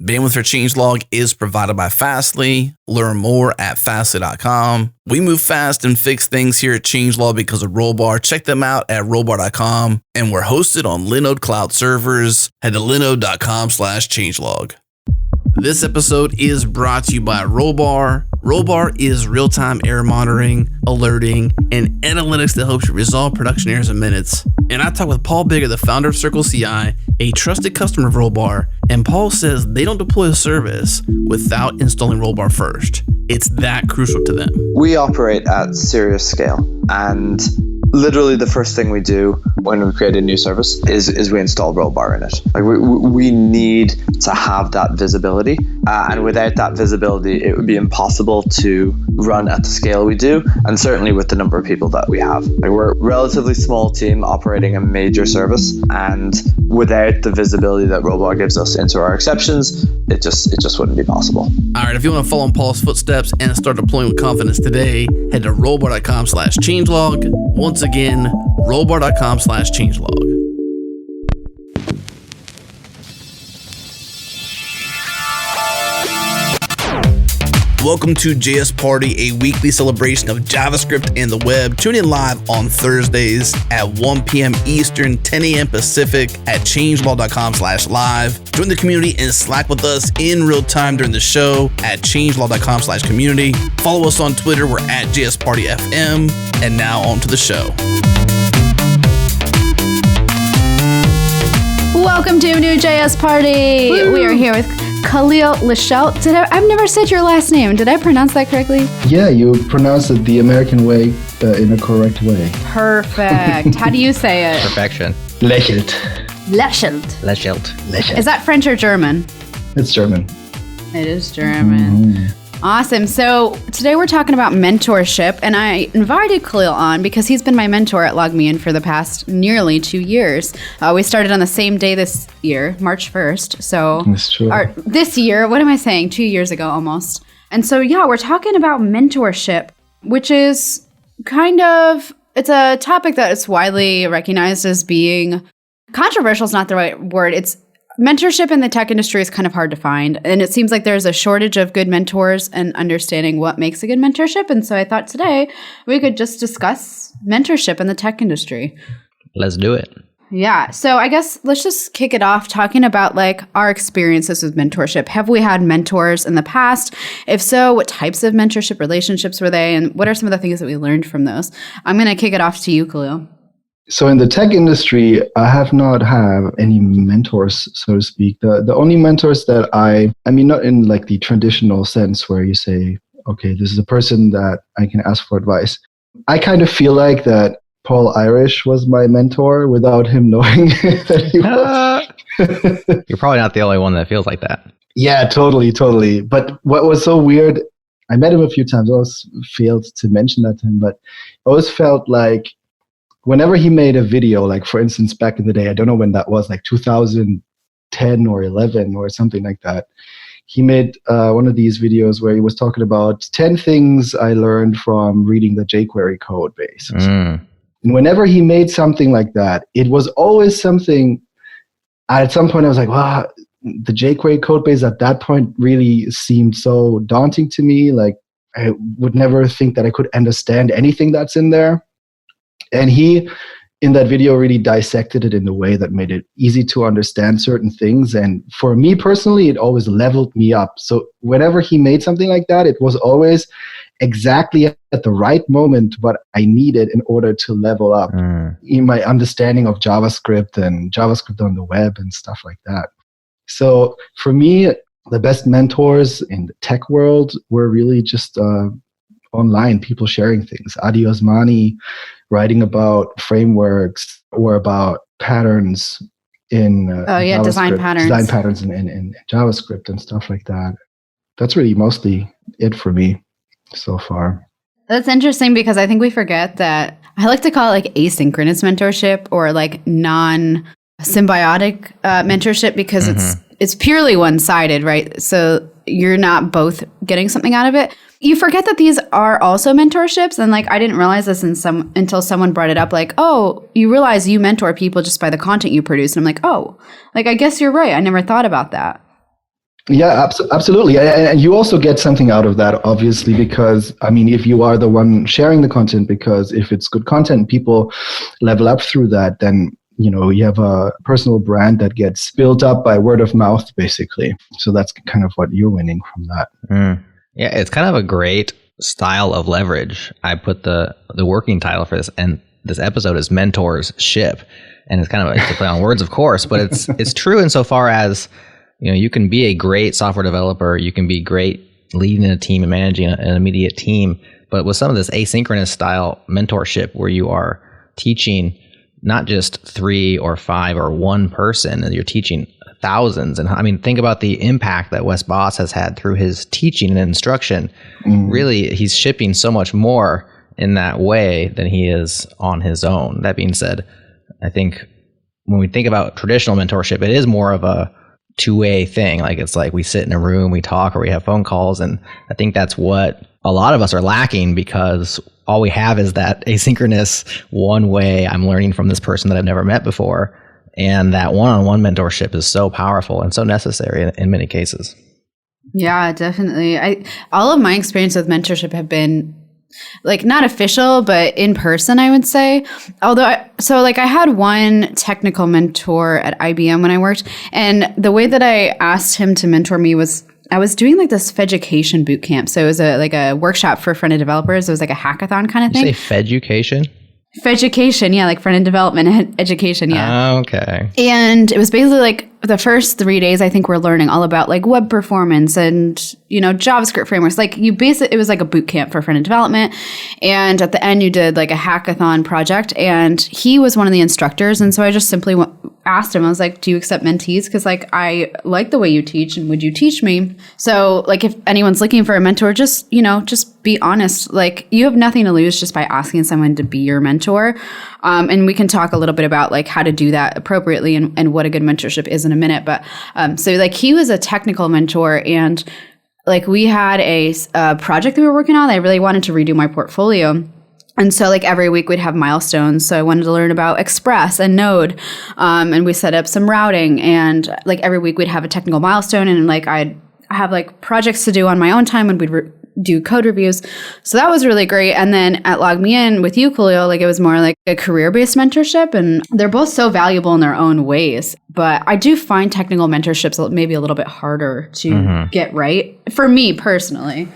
Bandwidth for Changelog is provided by Fastly. Learn more at fastly.com. We move fast and fix things here at Changelog because of Rollbar. Check them out at rollbar.com. And we're hosted on Linode Cloud servers. Head to linode.com/changelog. This episode is brought to you by Rollbar. Rollbar is real-time error monitoring, alerting, and analytics that helps you resolve production errors in minutes. And I talked with Paul Bigger, the founder of Circle CI, a trusted customer of Rollbar, and Paul says they don't deploy a service without installing Rollbar first. It's that crucial to them. We operate at serious scale, and literally the first thing we do when we create a new service is we install Rollbar in it. Like we need to have that visibility, and without that visibility, it would be impossible to run at the scale we do, and certainly with the number of people that we have. Like we're a relatively small team operating a major service, and without the visibility that Rollbar gives us into our exceptions, it just wouldn't be possible. All right, if you want to follow in Paul's footsteps and start deploying with confidence today, head to rollbar.com/changelog. Once again, rollbar.com/changelog. Welcome to JS Party, a weekly celebration of JavaScript and the web. Tune in live on Thursdays at 1 p.m. Eastern, 10 a.m. Pacific at changelog.com/live. Join the community and Slack with us in real time during the show at changelog.com/community. Follow us on Twitter. We're at JSPartyFM. And now on to the show. Welcome to a new JS Party. Woo! We are here with Kahlil Lechelt. I've never said your last name. Did I pronounce that correctly? Yeah, you pronounced it the American way, in a correct way. Perfect. How do you say it? Perfection. Lechelt. Lechelt. Lechelt. Lechelt. Is that French or German? It's German. It is German. Mm-hmm. Awesome. So today we're talking about mentorship, and I invited Kahlil on because he's been my mentor at LogMeIn for the past nearly 2 years. We started on the same day this year, March 1st. So that's true. This year, what am I saying? 2 years ago almost. And so, yeah, we're talking about mentorship, which is it's a topic that is widely recognized as being controversial is not the right word. Mentorship in the tech industry is kind of hard to find, and it seems like there's a shortage of good mentors and understanding what makes a good mentorship. And so I thought today we could just discuss mentorship in the tech industry. Let's do it. Yeah. So I guess let's just kick it off talking about like our experiences with mentorship. Have we had mentors in the past? If so, what types of mentorship relationships were they? And what are some of the things that we learned from those? I'm going to kick it off to you, Kahlil. So in the tech industry, I have not had any mentors, so to speak. The only mentors that I mean, not in like the traditional sense where you say, okay, this is a person that I can ask for advice. I kind of feel like that Paul Irish was my mentor without him knowing that he was. You're probably not the only one that feels like that. Yeah, totally. But what was so weird, I met him a few times. I always failed to mention that to him, but I always felt like whenever he made a video, like for instance, back in the day, I don't know when that was, like 2010 or 11 or something like that, he made one of these videos where he was talking about 10 things I learned from reading the jQuery code base. And whenever he made something like that, it was always something, at some point I was like, wow, the jQuery code base at that point really seemed so daunting to me. Like I would never think that I could understand anything that's in there. And he, in that video, really dissected it in a way that made it easy to understand certain things. And for me personally, it always leveled me up. So whenever he made something like that, it was always exactly at the right moment what I needed in order to level up in my understanding of JavaScript and JavaScript on the web and stuff like that. So for me, the best mentors in the tech world were really just online, people sharing things. Adi Osmani writing about frameworks or about patterns in design patterns in JavaScript and stuff like that. That's really mostly it for me so far. That's interesting because I think we forget that I like to call it like asynchronous mentorship or like non-symbiotic mentorship because it's purely one-sided, right? So you're not both getting something out of it. You forget that these are also mentorships. And like, I didn't realize this until someone brought it up. Like, oh, you realize you mentor people just by the content you produce. And I'm like, oh, like, I guess you're right. I never thought about that. Yeah, absolutely. And you also get something out of that, obviously, because, I mean, if you are the one sharing the content, because if it's good content, people level up through that, then, you know, you have a personal brand that gets built up by word of mouth, basically. So that's kind of what you're winning from that. Yeah, it's kind of a great style of leverage. I put the working title for this, and this episode is mentorship. And it's kind of a play on words, of course, but it's true insofar as, you know, you can be a great software developer, you can be great leading a team and managing an immediate team, but with some of this asynchronous style mentorship where you are teaching not just 3 or 5 or one person, you're teaching thousands. And I mean, think about the impact that Wes Boss has had through his teaching and instruction. Really, he's shipping so much more in that way than he is on his own. That being said, I think when we think about traditional mentorship, it is more of a two-way thing. Like, it's like we sit in a room, we talk, or we have phone calls. And I think that's what a lot of us are lacking, because all we have is that asynchronous one way. I'm learning from this person that I've never met before. And that one-on-one mentorship is so powerful and so necessary in many cases. Yeah, definitely. All of my experience with mentorship have been like not official, but in person, I would say. Although, I had one technical mentor at IBM when I worked, and the way that I asked him to mentor me was I was doing like this Feducation boot camp. So it was a workshop for front-end developers. It was like a hackathon kind of thing. You say Feducation? Feducation, yeah, like front-end development education, yeah. Okay. And it was basically like the first 3 days, I think we're learning all about like web performance and, you know, JavaScript frameworks. Like it was like a boot camp for front-end development. And at the end, you did like a hackathon project, and he was one of the instructors. And so I just simply asked him, I was like, do you accept mentees? Because like, I like the way you teach, and would you teach me? So like, if anyone's looking for a mentor, just be honest. Like, you have nothing to lose just by asking someone to be your mentor. And we can talk a little bit about like how to do that appropriately and what a good mentorship is in a minute. But so like, he was a technical mentor, and like we had a project that we were working on. I really wanted to redo my portfolio. And so like every week we'd have milestones. So I wanted to learn about Express and Node. And we set up some routing, and like every week we'd have a technical milestone, and like I'd have like projects to do on my own time, and we'd do code reviews. So that was really great. And then at Log Me In with you, Kahlil, like it was more like a career-based mentorship, and they're both so valuable in their own ways. But I do find technical mentorships maybe a little bit harder to get right for me personally.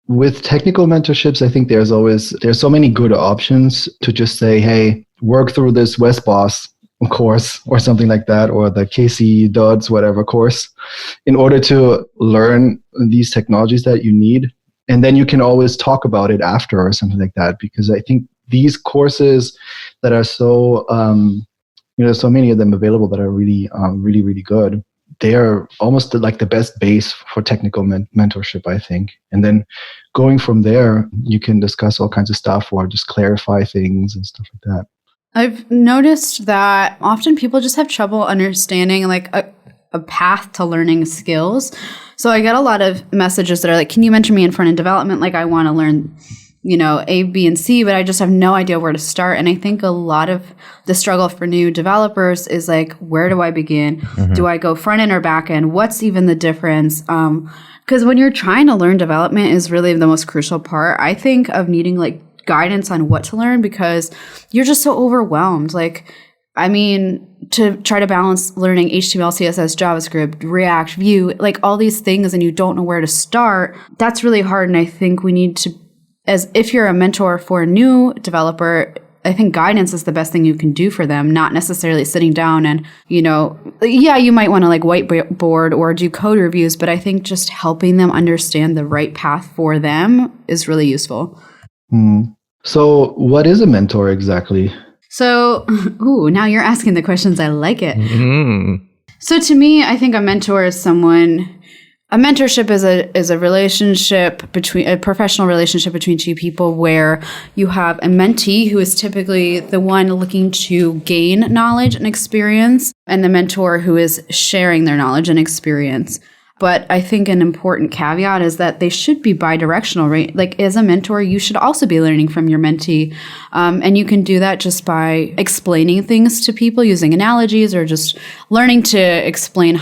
With technical mentorships, I think there's so many good options to just say, hey, work through this Wes Boss course or something like that, or the Casey Dodds, whatever course, in order to learn these technologies that you need. And then you can always talk about it after or something like that, because I think these courses that are so, so many of them available that are really, really, really good. They are almost like the best base for technical mentorship, I think. And then going from there, you can discuss all kinds of stuff or just clarify things and stuff like that. I've noticed that often people just have trouble understanding like a path to learning skills. So I get a lot of messages that are like, can you mentor me in front-end development? Like, I want to learn, A, B, and C, but I just have no idea where to start. And I think a lot of the struggle for new developers is like, where do I begin? Do I go front-end or back-end? What's even the difference? Because when you're trying to learn development is really the most crucial part, I think, of needing like guidance on what to learn, because you're just so overwhelmed. Like, I mean, to try to balance learning HTML, CSS, JavaScript, React, Vue, like all these things, and you don't know where to start, that's really hard. And I think we need to, as if you're a mentor for a new developer, I think guidance is the best thing you can do for them, not necessarily sitting down and, you might want to like whiteboard or do code reviews, but I think just helping them understand the right path for them is really useful. So what is a mentor exactly? So, now you're asking the questions. I like it. So to me, I think a mentor is a mentorship is a relationship a professional relationship between two people where you have a mentee who is typically the one looking to gain knowledge and experience, and the mentor who is sharing their knowledge and experience. But I think an important caveat is that they should be bi-directional, right? Like, as a mentor, you should also be learning from your mentee. And you can do that just by explaining things to people, using analogies, or just learning to explain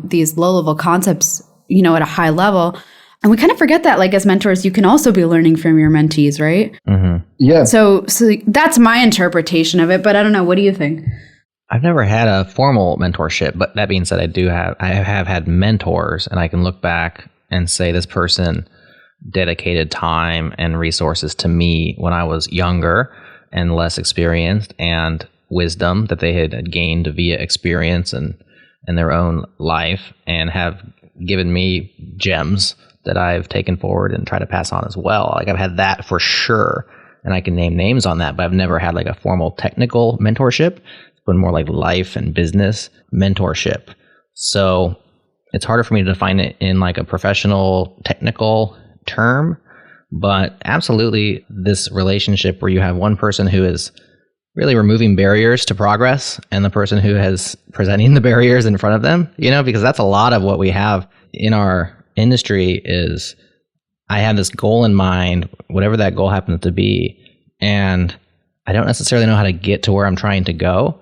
these low-level concepts, at a high level. And we kind of forget that, like, as mentors, you can also be learning from your mentees, right? Mm-hmm. Yeah. So that's my interpretation of it. But I don't know. What do you think? I've never had a formal mentorship, but that being said, I have had mentors, and I can look back and say this person dedicated time and resources to me when I was younger and less experienced, and wisdom that they had gained via experience and their own life, and have given me gems that I've taken forward and try to pass on as well. Like, I've had that for sure, and I can name names on that, but I've never had like a formal technical mentorship. It's been more like life and business mentorship. So it's harder for me to define it in like a professional technical term, but absolutely this relationship where you have one person who is really removing barriers to progress and the person who is presenting the barriers in front of them, because that's a lot of what we have in our industry. Is I have this goal in mind, whatever that goal happens to be, and I don't necessarily know how to get to where I'm trying to go,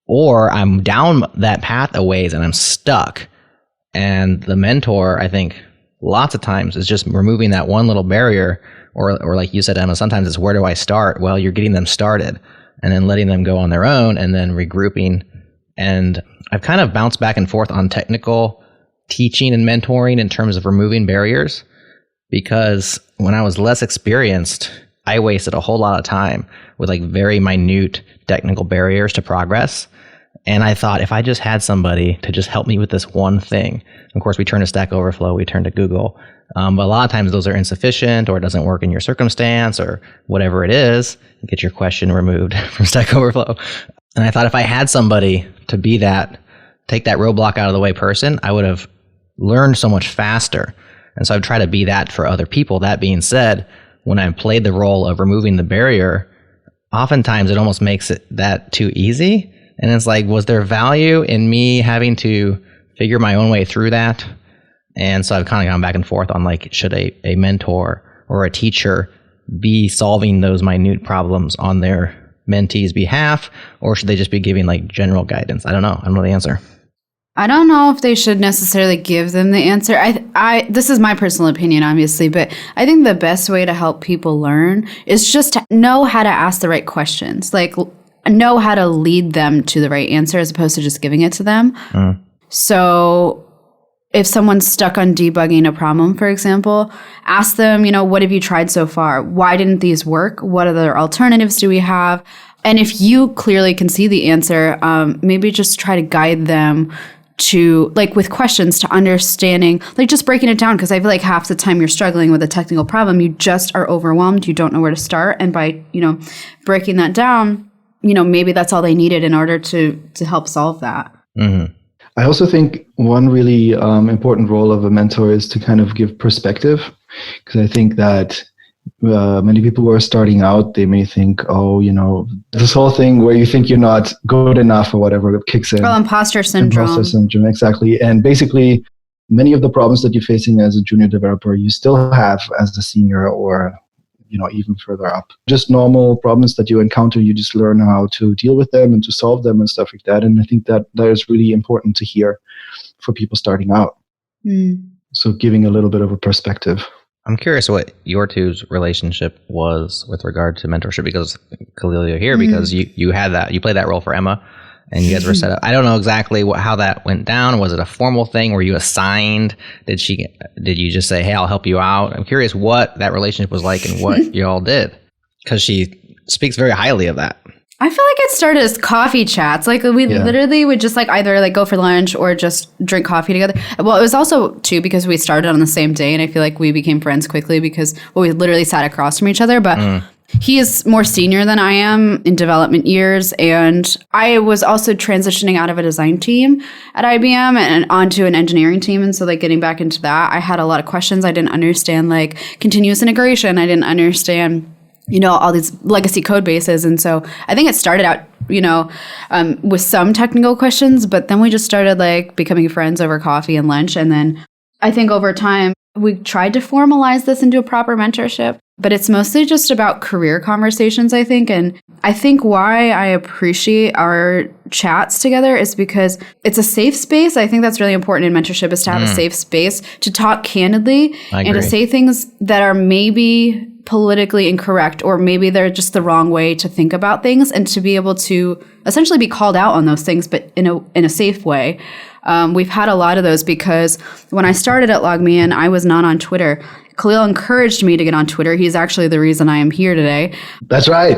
or I'm down that path a ways and I'm stuck. And the mentor, I think, lots of times is just removing that one little barrier, or like you said, Emma, sometimes it's where do I start? Well, you're getting them started and then letting them go on their own and then regrouping. And I've kind of bounced back and forth on technical teaching and mentoring in terms of removing barriers, because when I was less experienced, I wasted a whole lot of time with like very minute technical barriers to progress. And I thought, if I just had somebody to just help me with this one thing, of course, we turn to Stack Overflow, we turn to Google. But a lot of times those are insufficient, or it doesn't work in your circumstance, or whatever it is. Get your question removed from Stack Overflow. And I thought, if I had somebody to be that, take that roadblock out of the way person, I would have learned so much faster. And so I've tried to be that for other people. That being said, when I played the role of removing the barrier, oftentimes it almost makes it that too easy. And it's like, was there value in me having to figure my own way through that? And so I've kind of gone back and forth on like, should a mentor or a teacher be solving those minute problems on their mentee's behalf, or should they just be giving like general guidance? I don't know. I don't know the answer. I don't know if they should necessarily give them the answer. I this is my personal opinion, obviously, but I think the best way to help people learn is just to know how to ask the right questions, like know how to lead them to the right answer as opposed to just giving it to them. So if someone's stuck on debugging a problem, for example, ask them, what have you tried so far? Why didn't these work? What other alternatives do we have? And if you clearly can see the answer, maybe just try to guide them to, like, with questions to understanding, like just breaking it down. Because I feel like half the time you're struggling with a technical problem, you just are overwhelmed. You don't know where to start. And by, breaking that down, maybe that's all they needed in order to help solve that. Mm-hmm. I also think one really important role of a mentor is to kind of give perspective, because I think that many people who are starting out, they may think, this whole thing where you think you're not good enough or whatever kicks in. Well, imposter syndrome. Imposter syndrome, exactly. And basically, many of the problems that you're facing as a junior developer, you still have as a senior, or even further up. Just normal problems that you encounter, you just learn how to deal with them and to solve them and stuff like that. And I think that is really important to hear for people starting out. So giving a little bit of a perspective. I'm curious what your two's relationship was with regard to mentorship, because Kahlil, you're here because you had that, you played that role for Emma, and you guys were set up. I don't know exactly how that went down. Was it a formal thing? Were you assigned? Did you just say, hey, I'll help you out? I'm curious what that relationship was like and what you all did, because she speaks very highly of that. I feel like it started as coffee chats. Like we literally would just like either like go for lunch or just drink coffee together. Well, it was also too because we started on the same day, and I feel like we became friends quickly because we literally sat across from each other. But he is more senior than I am in development years, and I was also transitioning out of a design team at IBM and onto an engineering team. And so like getting back into that, I had a lot of questions. I didn't understand like continuous integration. I didn't understand all these legacy code bases. And so I think it started out, with some technical questions, but then we just started like becoming friends over coffee and lunch. And then I think over time, we tried to formalize this into a proper mentorship. but it's mostly just about career conversations, I think. And I think why I appreciate our chats together is because it's a safe space. I think that's really important in mentorship, is to have a safe space to talk candidly and to say things that are maybe politically incorrect, or maybe they're just the wrong way to think about things, and to be able to essentially be called out on those things, but in a safe way. We've had a lot of those, because when I started at LogMeIn, I was not on Twitter. Kahlil encouraged me to get on Twitter. He's actually the reason I am here today. That's right.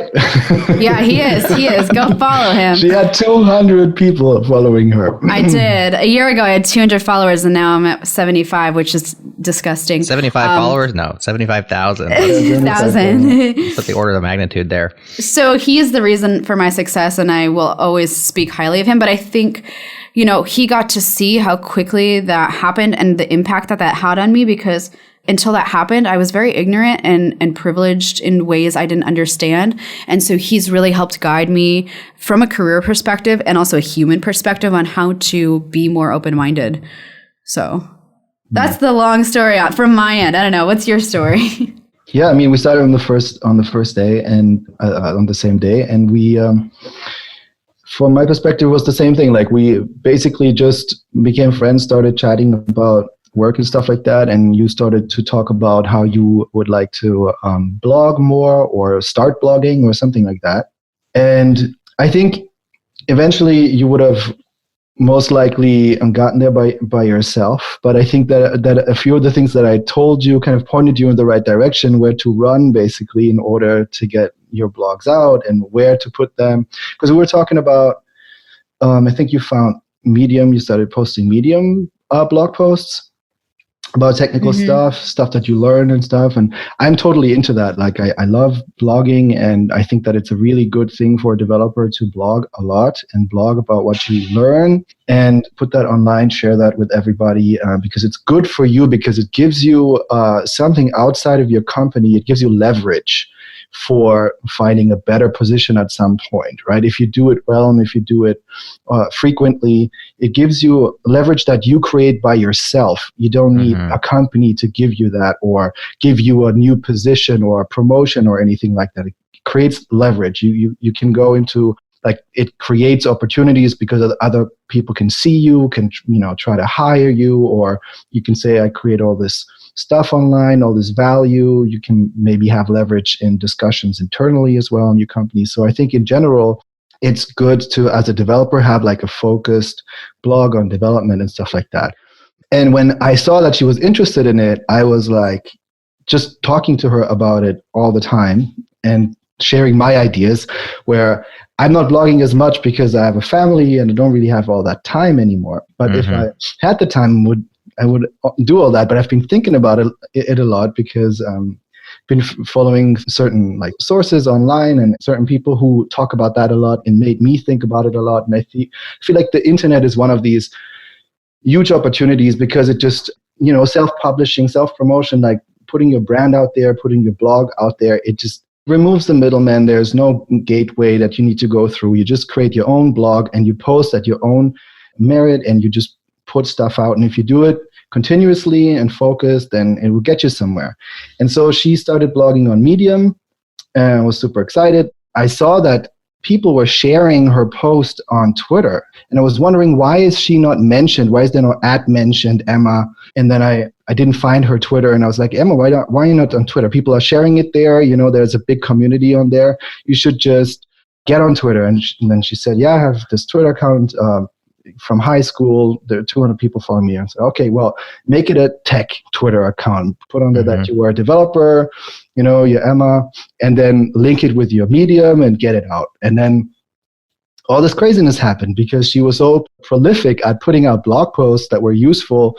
Yeah, he is. Go follow him. She had 200 people following her. I did. A year ago, I had 200 followers, and now I'm at 75, which is disgusting. 75 followers? No, 75,000. 1,000. Put the order of magnitude there. So he is the reason for my success, and I will always speak highly of him. But I think, he got to see how quickly that happened and the impact that had on me, because until that happened, I was very ignorant and privileged in ways I didn't understand. And so he's really helped guide me from a career perspective and also a human perspective on how to be more open-minded. So that's the long story from my end. I don't know. What's your story? Yeah, I mean, we started on the first day, and on the same day, and we, from my perspective, was the same thing. Like, we basically just became friends, started chatting about work and stuff like that, and you started to talk about how you would like to blog more or start blogging or something like that. And I think eventually you would have most likely gotten there by yourself, but I think that a few of the things that I told you kind of pointed you in the right direction, where to run basically in order to get your blogs out and where to put them. Because we were talking about, I think you found Medium, you started posting Medium blog posts about technical stuff that you learn and stuff. And I'm totally into that. Like, I love blogging, and I think that it's a really good thing for a developer to blog a lot and blog about what you learn and put that online, share that with everybody, because it's good for you, because it gives you something outside of your company. It gives you leverage for finding a better position at some point, right? If you do it well and if you do it frequently, it gives you leverage that you create by yourself. You don't need a company to give you that or give you a new position or a promotion or anything like that. It creates leverage. You can go into, like, it creates opportunities because other people can see you, can try to hire you, or you can say, I create all this stuff online, all this value. You can maybe have leverage in discussions internally as well in your company. So I think in general, it's good to, as a developer, have like a focused blog on development and stuff like that. And when I saw that she was interested in it, I was like just talking to her about it all the time and sharing my ideas, where I'm not blogging as much because I have a family and I don't really have all that time anymore. But if I had the time, I would do all that. But I've been thinking about it a lot, because been following certain like sources online and certain people who talk about that a lot, and made me think about it a lot. And I feel like the internet is one of these huge opportunities, because it just, self-publishing, self-promotion, like putting your brand out there, putting your blog out there, it just removes the middleman. There's no gateway that you need to go through. You just create your own blog and you post at your own merit, and you just put stuff out. And if you do it continuously and focused, then it will get you somewhere. And so she started blogging on Medium, and I was super excited. I saw that people were sharing her post on Twitter, and I was wondering, why is she not mentioned? Why is there no @mentioned Emma? And then I didn't find her Twitter, and I was like, Emma, why are you not on Twitter? People are sharing it there. There's a big community on there. You should just get on Twitter. And then she said, yeah, I have this Twitter account from high school. There are 200 people following me. And I said, okay, well, make it a tech Twitter account. Put under that you are a developer, you're Emma, and then link it with your Medium and get it out. And then all this craziness happened because she was so prolific at putting out blog posts that were useful,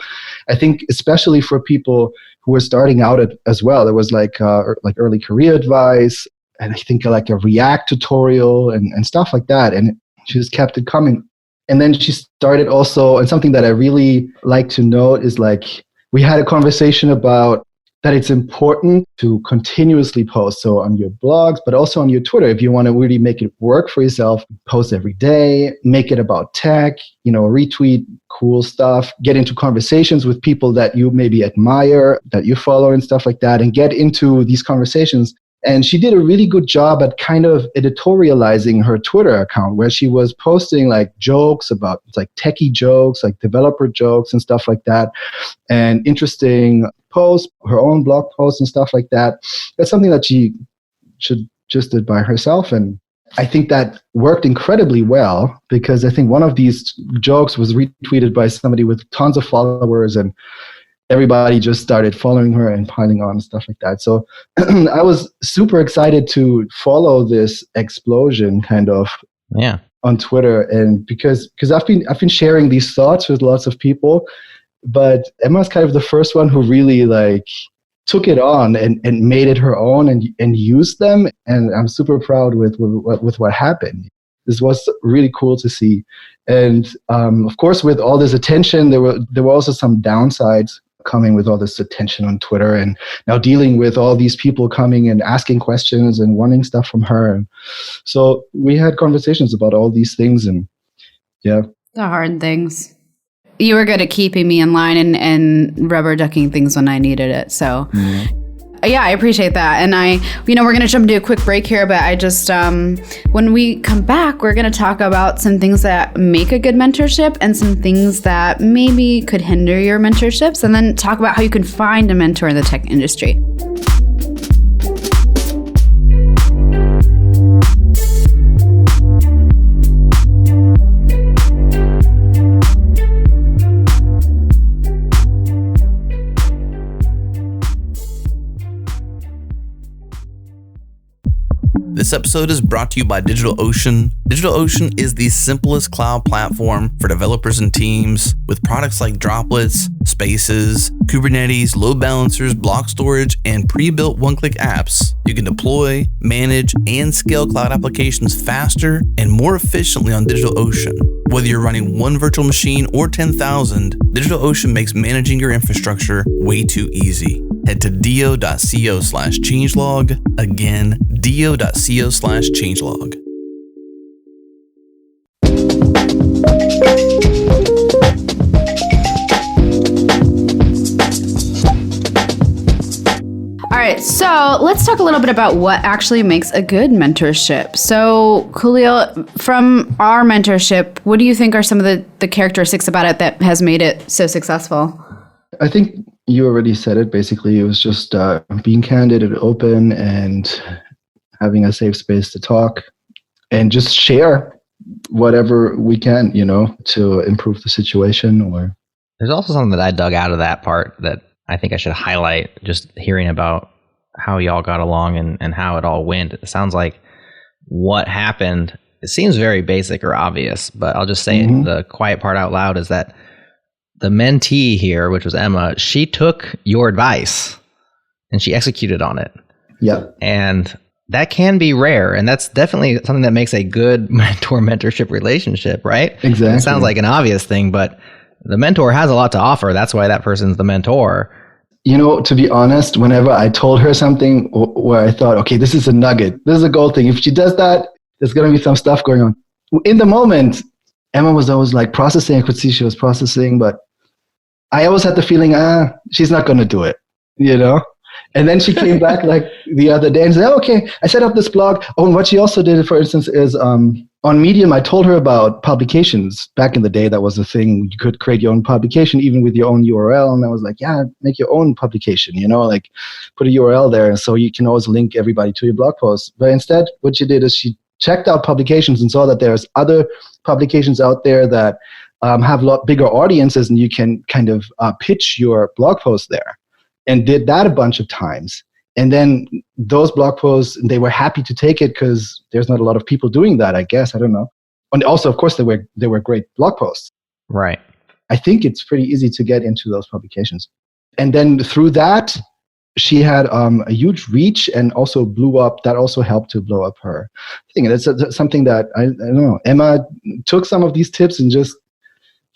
I think, especially for people who were starting out as well. There was like early career advice, and I think like a React tutorial and stuff like that. And she just kept it coming. And then she started also, and something that I really like to note is, like, we had a conversation about that it's important to continuously post. So on your blogs, but also on your Twitter, if you want to really make it work for yourself, post every day, make it about tech, retweet cool stuff, get into conversations with people that you maybe admire, that you follow and stuff like that, and get into these conversations. And she did a really good job at kind of editorializing her Twitter account, where she was posting like jokes about like techie jokes, like developer jokes and stuff like that, and interesting posts, her own blog posts and stuff like that. That's something that she should just did by herself. And I think that worked incredibly well, because I think one of these jokes was retweeted by somebody with tons of followers, and everybody just started following her and piling on and stuff like that. So I was super excited to follow this explosion kind of on Twitter, and because I've been sharing these thoughts with lots of people, but Emma's kind of the first one who really like took it on and made it her own and used them, and I'm super proud with what happened. This was really cool to see, and of course, with all this attention, there were also some downsides coming with all this attention on Twitter, and now dealing with all these people coming and asking questions and wanting stuff from her. And so we had conversations about all these things, and the hard things. You were good at keeping me in line and rubber ducking things when I needed it. So yeah, I appreciate that. And we're going to jump into a quick break here, but I just, when we come back, we're going to talk about some things that make a good mentorship and some things that maybe could hinder your mentorships, and then talk about how you can find a mentor in the tech industry. This episode is brought to you by DigitalOcean. DigitalOcean is the simplest cloud platform for developers and teams, with products like Droplets, Spaces, Kubernetes, load balancers, block storage, and pre-built one-click apps. You can deploy, manage, and scale cloud applications faster and more efficiently on DigitalOcean. Whether you're running one virtual machine or 10,000, DigitalOcean makes managing your infrastructure way too easy. Head to do.co/changelog. Again, do.co/changelog. All right, so let's talk a little bit about what actually makes a good mentorship. So, Kahlil, from our mentorship, what do you think are some of the characteristics about it that has made it so successful? I think you already said it. Basically, it was just being candid and open and having a safe space to talk and just share whatever we can, to improve the situation. Or there's also something that I dug out of that part that I think I should highlight, just hearing about how y'all got along and how it all went. It sounds like what happened, it seems very basic or obvious, but I'll just say it, the quiet part out loud is that the mentee here, which was Emma, she took your advice and she executed on it. Yeah. And that can be rare. And that's definitely something that makes a good mentor-mentorship relationship, right? Exactly. It sounds like an obvious thing, but the mentor has a lot to offer. That's why that person's the mentor. To be honest, whenever I told her something where I thought, okay, this is a nugget, this is a gold thing, if she does that, there's going to be some stuff going on. In the moment, Emma was always like processing. I could see she was processing, but I always had the feeling, she's not going to do it, And then she came back like the other day and said, okay, I set up this blog. Oh, and what she also did, for instance, is on Medium, I told her about publications. Back in the day, that was a thing. You could create your own publication, even with your own URL. And I was like, yeah, make your own publication, like put a URL there. So you can always link everybody to your blog post. But instead, what she did is she checked out publications and saw that there's other publications out there that have a lot bigger audiences, and you can kind of pitch your blog post there, and did that a bunch of times. And then those blog posts, they were happy to take it because there's not a lot of people doing that, I guess. I don't know. And also, of course, they were great blog posts. Right. I think it's pretty easy to get into those publications. And then through that, she had a huge reach and also blew up. That also helped to blow up her thing. And it's something that, I don't know, Emma took some of these tips and just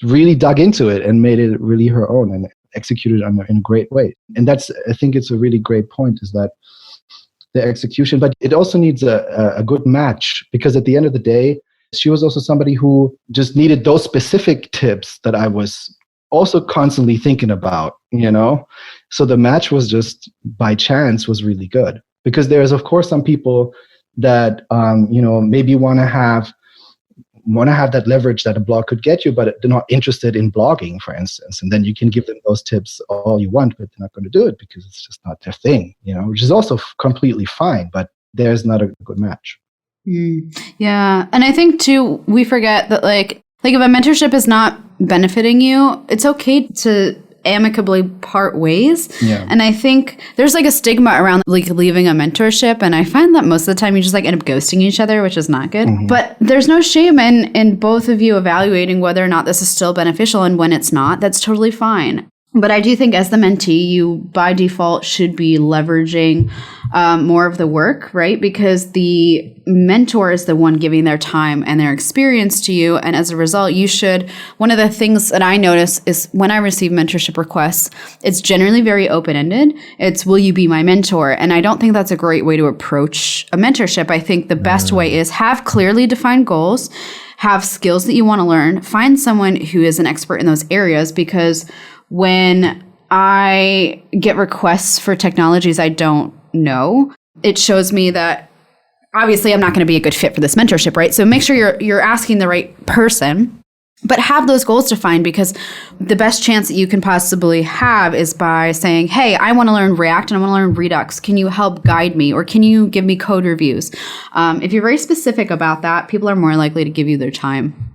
really dug into it and made it really her own. And executed in a great way. And I think it's a really great point, is that the execution, but it also needs a good match, because at the end of the day, she was also somebody who just needed those specific tips that I was also constantly thinking about, So the match was just by chance was really good, because there's of course some people that maybe want to have that leverage that a blog could get you, but they're not interested in blogging, for instance. And then you can give them those tips all you want, but they're not going to do it because it's just not their thing, which is also completely fine, but there's not a good match. Yeah. And I think too, we forget that like if a mentorship is not benefiting you, it's okay to amicably part ways. Yeah. And I think there's like a stigma around like leaving a mentorship. And I find that most of the time you just like end up ghosting each other, which is not good. Mm-hmm. But there's no shame in both of you evaluating whether or not this is still beneficial, and when it's not, that's totally fine. But I do think as the mentee, you by default should be leveraging more of the work, right? Because the mentor is the one giving their time and their experience to you. And as a result, one of the things that I notice is when I receive mentorship requests, it's generally very open-ended. It's, will you be my mentor? And I don't think that's a great way to approach a mentorship. I think the best way is have clearly defined goals, have skills that you want to learn, find someone who is an expert in those areas, because when I get requests for technologies I don't know, it shows me that obviously I'm not going to be a good fit for this mentorship, right? So make sure you're asking the right person, but have those goals defined, because the best chance that you can possibly have is by saying, hey, I want to learn React and I want to learn Redux. Can you help guide me, or can you give me code reviews? If you're very specific about that, people are more likely to give you their time.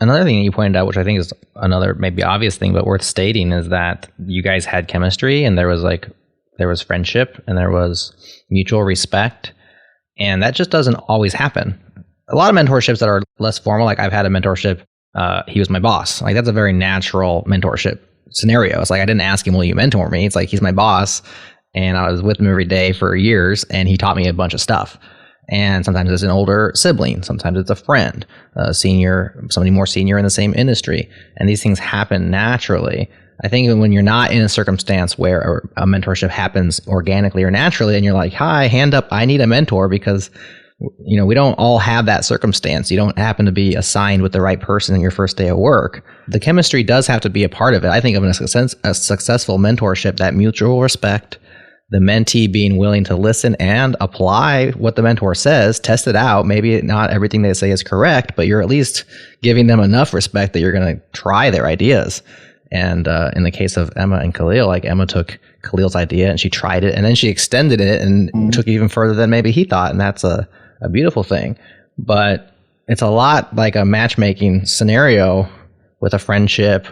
Another thing that you pointed out, which I think is another maybe obvious thing, but worth stating, is that you guys had chemistry, and there was friendship, and there was mutual respect. And that just doesn't always happen. A lot of mentorships that are less formal, like I've had a mentorship, he was my boss. Like that's a very natural mentorship scenario. It's like, I didn't ask him, will you mentor me? It's like, he's my boss, and I was with him every day for years, and he taught me a bunch of stuff. And sometimes it's an older sibling, sometimes it's a friend, somebody more senior in the same industry. And these things happen naturally. I think when you're not in a circumstance where a mentorship happens organically or naturally, and you're like, hi, hand up, I need a mentor, because we don't all have that circumstance. You don't happen to be assigned with the right person in your first day of work. The chemistry does have to be a part of it. I think of a successful mentorship, that mutual respect, the mentee being willing to listen and apply what the mentor says, test it out. Maybe not everything they say is correct, but you're at least giving them enough respect that you're going to try their ideas. And in the case of Emma and Kahlil, like Emma took Kahlil's idea and she tried it, and then she extended it and took it even further than maybe he thought. And that's a beautiful thing. But it's a lot like a matchmaking scenario with a friendship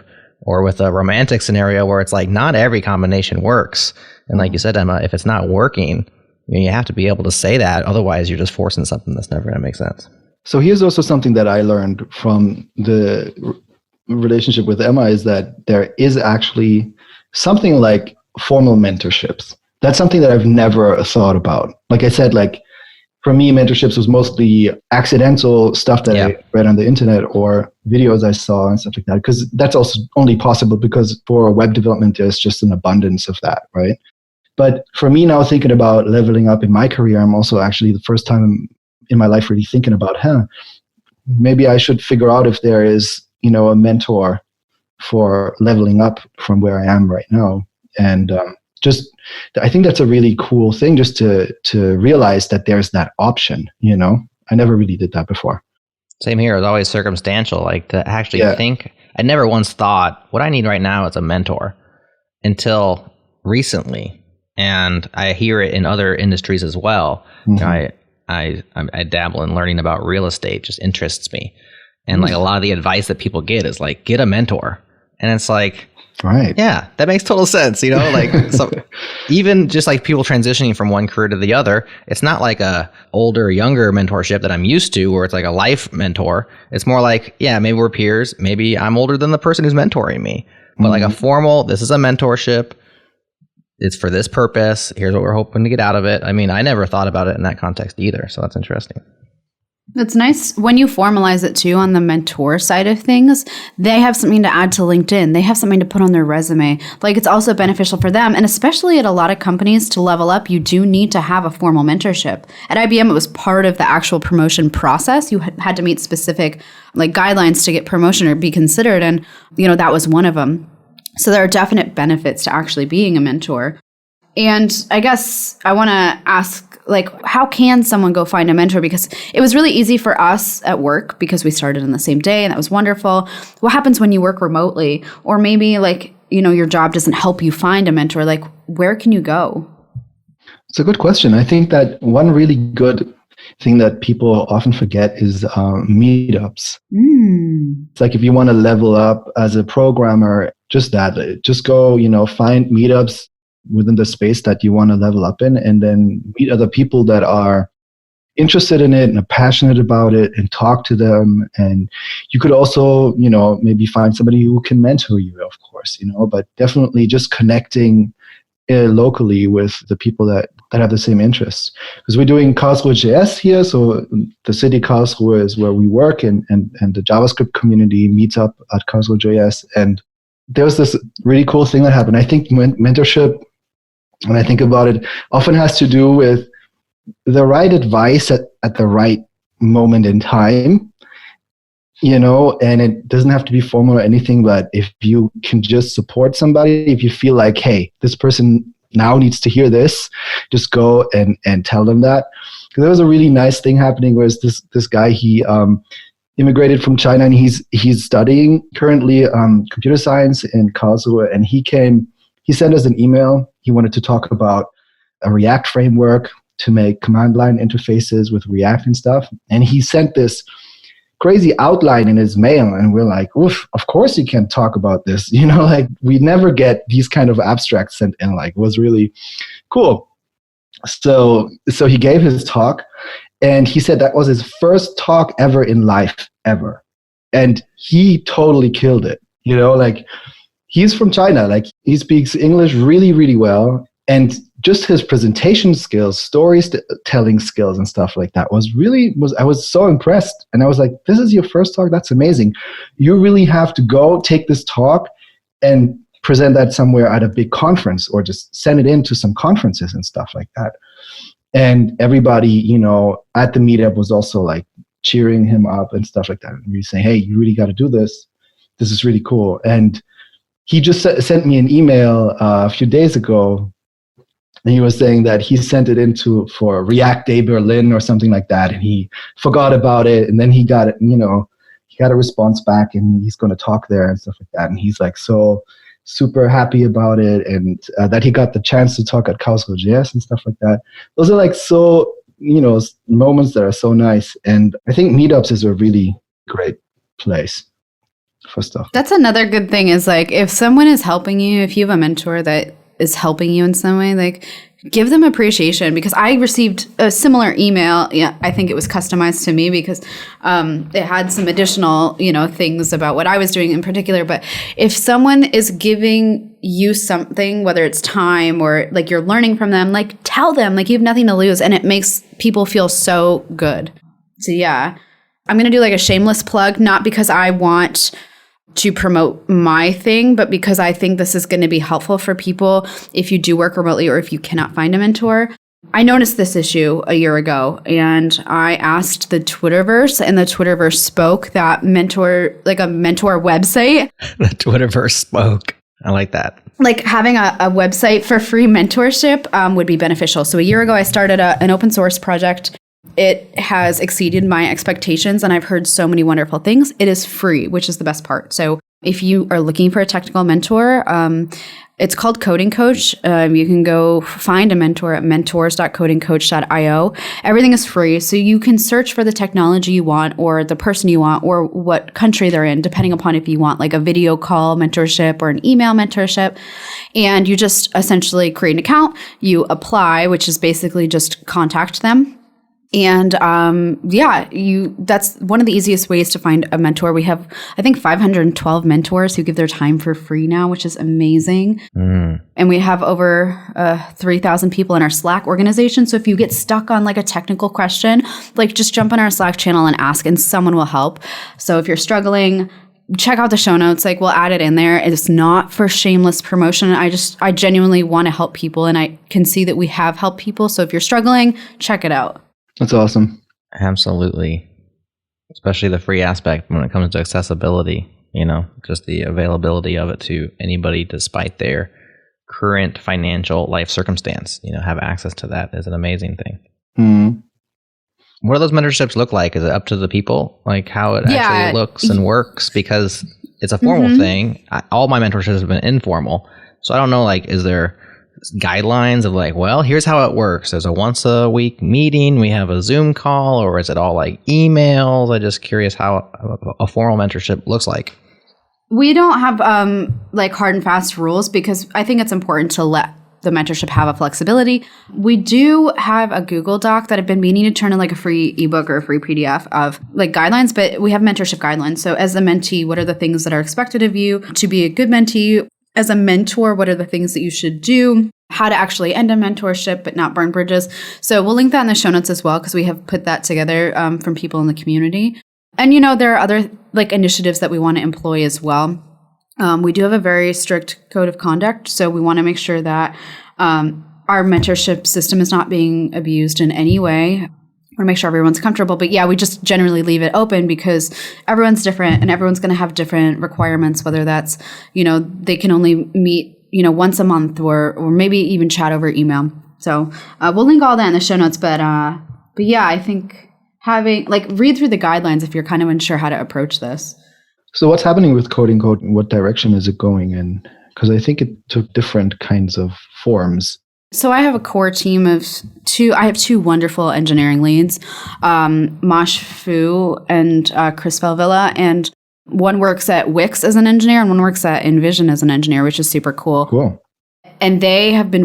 or with a romantic scenario, where it's like not every combination works. And like you said, Emma, if it's not working, you have to be able to say that. Otherwise, you're just forcing something that's never going to make sense. So here's also something that I learned from the relationship with Emma, is that there is actually something like formal mentorships. That's something that I've never thought about. Like I said, like for me, mentorships was mostly accidental stuff that I read on the internet or videos I saw and stuff like that. Because that's also only possible because for web development, there's just an abundance of that, right? But for me now, thinking about leveling up in my career, I'm also actually the first time in my life really thinking about, maybe I should figure out if there is, a mentor for leveling up from where I am right now. And I think that's a really cool thing, just to realize that there's that option, I never really did that before. Same here. It was always circumstantial, like to actually think. I never once thought what I need right now is a mentor until recently. And I hear it in other industries as well. Mm-hmm. I dabble in learning about real estate, just interests me. And like a lot of the advice that people get is like, get a mentor. And it's like, right. Yeah, that makes total sense. Like so even just like people transitioning from one career to the other, it's not like a older, younger mentorship that I'm used to, where it's like a life mentor. It's more like, maybe we're peers. Maybe I'm older than the person who's mentoring me. But like a formal, this is a mentorship. It's for this purpose. Here's what we're hoping to get out of it. I mean, I never thought about it in that context either. So that's interesting. It's nice when you formalize it too on the mentor side of things. They have something to add to LinkedIn. They have something to put on their resume. Like it's also beneficial for them. And especially at a lot of companies to level up, you do need to have a formal mentorship. At IBM, it was part of the actual promotion process. You had to meet specific like guidelines to get promotion or be considered. And, that was one of them. So there are definite benefits to actually being a mentor. And I guess I want to ask, like, how can someone go find a mentor? Because it was really easy for us at work because we started on the same day and that was wonderful. What happens when you work remotely? Or maybe like, your job doesn't help you find a mentor? Like, where can you go? It's a good question. I think that one really good thing that people often forget is meetups. It's like if you want to level up as a programmer, just go, find meetups within the space that you want to level up in, and then meet other people that are interested in it and are passionate about it and talk to them. And you could also, maybe find somebody who can mentor you, of course, but definitely just connecting locally with the people that have the same interests. Because we're doing Karlsruhe JS here, so the city Karlsruhe is where we work, and the JavaScript community meets up at Karlsruhe JS. And there was this really cool thing that happened. I think mentorship, when I think about it, often has to do with the right advice at the right moment in time, and it doesn't have to be formal or anything, but if you can just support somebody, if you feel like, hey, this person now needs to hear this, just go and tell them that. Because there was a really nice thing happening where this guy, he immigrated from China, and he's studying currently computer science in Karlsruhe, and he sent us an email. He wanted to talk about a React framework to make command line interfaces with React and stuff. And he sent this crazy outline in his mail. And we're like, oof, of course you can talk about this. Like we never get these kind of abstracts sent in. Like it was really cool. So he gave his talk, and he said that was his first talk ever in life, ever. And he totally killed it. Like, he's from China. Like he speaks English really, really well. And just his presentation skills, storytelling skills and stuff like that I was so impressed. And I was like, this is your first talk? That's amazing. You really have to go take this talk and present that somewhere at a big conference, or just send it into some conferences and stuff like that. And everybody, at the meetup was also like cheering him up and stuff like that. And we saying, hey, you really got to do this. This is really cool. And he just sent me an email a few days ago, and he was saying that he sent it for React Day Berlin or something like that, and he forgot about it, and then he got it, he got a response back, and he's going to talk there and stuff like that, and he's like so super happy about it, and that he got the chance to talk at Karlsruhe JS and stuff like that. Those are like so, moments that are so nice, and I think meetups is a really great place for stuff. That's another good thing is like if someone is helping you, if you have a mentor that is helping you in some way, like give them appreciation. Because I received a similar email. Yeah, I think it was customized to me because it had some additional, things about what I was doing in particular. But if someone is giving you something, whether it's time or like you're learning from them, like tell them, like you have nothing to lose, and it makes people feel so good. So yeah, I'm going to do like a shameless plug, not because I want to promote my thing, but because I think this is going to be helpful for people if you do work remotely or if you cannot find a mentor. I noticed this issue a year ago, and I asked the Twitterverse, and the Twitterverse spoke that a mentor website. The Twitterverse spoke. I like that. Like having a website for free mentorship would be beneficial. So a year ago, I started an open source project. It has exceeded my expectations, and I've heard so many wonderful things. It is free, which is the best part. So if you are looking for a technical mentor, it's called Coding Coach. You can go find a mentor at mentors.codingcoach.io. Everything is free, so you can search for the technology you want or the person you want or what country they're in, depending upon if you want like a video call mentorship or an email mentorship. And you just essentially create an account, you apply, which is basically just contact them. And that's one of the easiest ways to find a mentor. We have, I think, 512 mentors who give their time for free now, which is amazing. And we have over 3,000 people in our Slack organization. So if you get stuck on like a technical question, like just jump on our Slack channel and ask, and someone will help. So if you're struggling, check out the show notes. Like, we'll add it in there. It's not for shameless promotion. I genuinely want to help people, and I can see that we have helped people. So if you're struggling, check it out. That's awesome. Absolutely. Especially the free aspect when it comes to accessibility, just the availability of it to anybody despite their current financial life circumstance, have access to that is an amazing thing. Mm. What do those mentorships look like? Is it up to the people, like how it actually looks and works? Because it's a formal thing. All my mentorships have been informal. So I don't know, like, is there guidelines of like, well, here's how it works. There's a once a week meeting. We have a Zoom call, or is it all like emails? I'm just curious how a formal mentorship looks like. We don't have like hard and fast rules, because I think it's important to let the mentorship have a flexibility. We do have a Google Doc that I've been meaning to turn in like a free ebook or a free PDF of like guidelines, but we have mentorship guidelines. So as a mentee, what are the things that are expected of you to be a good mentee? As a mentor, what are the things that you should do? How to actually end a mentorship but not burn bridges. So we'll link that in the show notes as well, because we have put that together from people in the community. And, there are other like initiatives that we want to employ as well. We do have a very strict code of conduct. So we want to make sure that our mentorship system is not being abused in any way. We want to make sure everyone's comfortable. But yeah, we just generally leave it open because everyone's different and everyone's going to have different requirements, whether that's, they can only meet, once a month or maybe even chat over email. So we'll link all that in the show notes. But yeah, I think having read through the guidelines if you're kind of unsure how to approach this. So what's happening with Coding Code? What direction is it going in? Because I think it took different kinds of forms. So I have a core team of I have two wonderful engineering leads, Mosh Fu and Chris Valvilla, and one works at Wix as an engineer and one works at InVision as an engineer, which is super cool. Cool. And they have been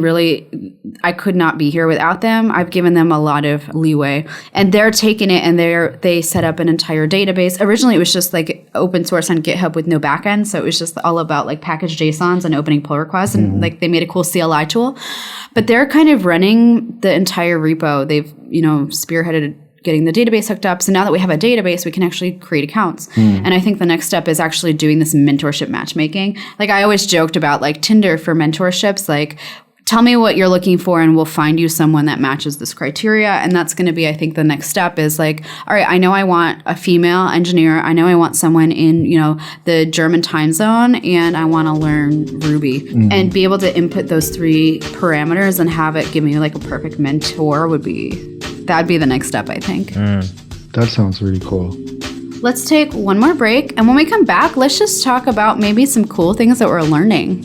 I could not be here without them. I've given them a lot of leeway, and they're taking it and they set up an entire database. Originally, it was just like open source on GitHub with no backend. So it was just all about like package JSONs and opening pull requests, and like they made a cool CLI tool, but they're kind of running the entire repo. They've, spearheaded getting the database hooked up. So now that we have a database, we can actually create accounts. And I think the next step is actually doing this mentorship matchmaking. Like I always joked about like Tinder for mentorships, like tell me what you're looking for and we'll find you someone that matches this criteria. And that's going to be, I think the next step is like, all right, I know I want a female engineer. I know I want someone in, the German time zone, and I want to learn Ruby and be able to input those 3 parameters and have it give me like a perfect mentor that'd be the next step, I think. That sounds really cool. Let's take one more break. And when we come back, let's just talk about maybe some cool things that we're learning.